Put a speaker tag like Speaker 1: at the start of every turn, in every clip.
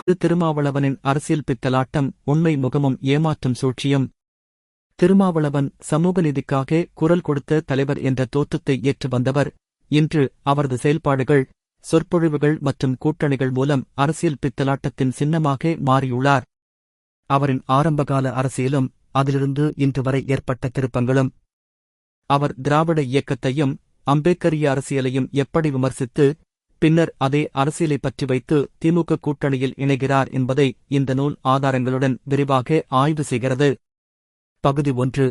Speaker 1: திருமாவளவனின் அரசியல் பித்தலாட்டம், உண்மை முகமும் ஏமாற்றும் சூழ்ச்சியும். திருமாவளவன் சமூக நீதிக்காக குரல் கொடுத்த தலைவர் என்ற தோற்றத்தை ஏற்று வந்தவர். இன்று அவரது செயல்பாடுகள், சொற்பொழிவுகள் மற்றும் கூட்டணிகள் மூலம் அரசியல் பித்தலாட்டத்தின் சின்னமாக மாறியுள்ளார். அவரின் ஆரம்பகால அரசியலும் அதிலிருந்து இன்று வரை ஏற்பட்ட திருப்பங்களும். அவர் திராவிட இயக்கத்தையும் அம்பேத்கரிய அரசியலையும் எப்படி விமர்சித்து பின்னர் அதே அரசியலை பற்றி வைத்து திமுக கூட்டணியில் இணைகிறார் என்பதை இந்த நூல் ஆதாரங்களுடன் விரிவாக ஆய்வு செய்கிறது. பகுதி 1.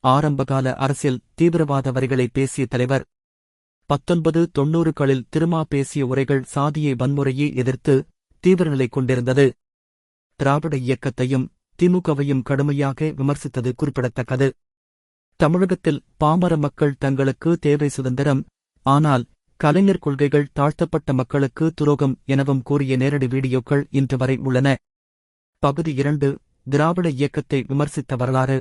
Speaker 1: ஆரம்பகால அரசியல் தீவிரவாத வரிகளை பேசிய தலைவர். 1990களில் திருமா பேசிய உரைகள் சாதியை வன்முறையை எதிர்த்து தீவிரநிலை கொண்டிருந்தது. திராவிட இயக்கத்தையும் திமுகவையும் கடுமையாக விமர்சித்தது குறிப்பிடத்தக்கது. தமிழகத்தில் பாமர மக்கள் தங்களுக்கு தேவை சுதந்திரம், ஆனால் கலைஞர் கொள்கைகள் தாழ்த்தப்பட்ட மக்களுக்கு துரோகம் எனவும் கூறிய நேரடி வீடியோக்கள் இன்று வரை உள்ளன. பகுதி 2. திராவிட இயக்கத்தை விமர்சித்த வரலாறு.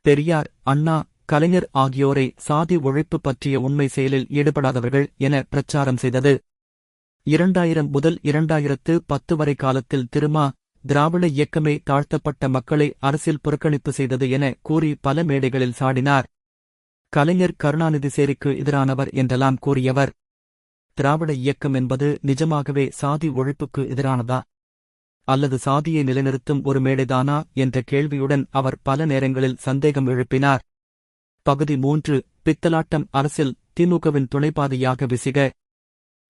Speaker 1: பெரியார், அண்ணா, கலைஞர் ஆகியோரை சாதி ஒழிப்பு பற்றிய உண்மை செயலில் ஈடுபடாதவர்கள் என பிரச்சாரம் செய்தது. 2000 முதல் 2010 வரை காலத்தில் திருமா, திராவிட இயக்கமே தாழ்த்தப்பட்ட மக்களை அரசியல் புறக்கணிப்பு செய்தது என கூறி பல மேடைகளில் சாடினார். கலைஞர் கருணாநிதி சேரிக்கு எதிரானவர் என்றெல்லாம் கூறியவர். திராவிட இயக்கம் என்பது நிஜமாகவே சாதி ஒழிப்புக்கு எதிரானதா, அல்லது சாதியை நிலைநிறுத்தும் ஒரு மேடைதானா என்ற கேள்வியுடன் அவர் பல நேரங்களில் சந்தேகம் எழுப்பினார். பகுதி 3. பித்தலாட்டம் அரசியல் திமுகவின் துணைப்பாதையாக விசிக.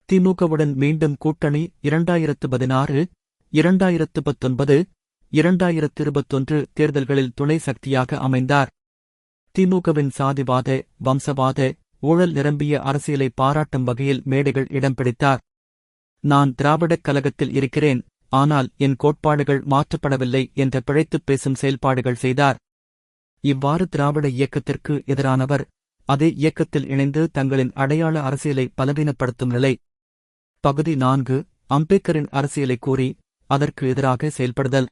Speaker 1: திமுகவுடன் மீண்டும் கூட்டணி. 2016, 2019, 2021 தேர்தல்களில் துணை சக்தியாக அமைந்தார். திமுகவின் சாதிவாத, வம்சவாத, ஊழல் நிரம்பிய அரசியலை பாராட்டும் வகையில் மேடைகள் இடம் பிடித்தார். நான் திராவிடக் கழகத்தில் இருக்கிறேன், ஆனால் என் கோட்பாடுகள் மாற்றப்படவில்லை என்ற பிழைத்துப் பேசும் செயல்பாடுகள் செய்தார். இவ்வாறு திராவிட இயக்கத்திற்கு எதிரானவர் அதே இயக்கத்தில் இணைந்து தங்களின் அடையாள அரசியலை பலவீனப்படுத்தும் நிலை. பகுதி 4. அம்பேத்கரின் அரசியலை கூறி அதற்கு எதிராக செயல்படுதல்.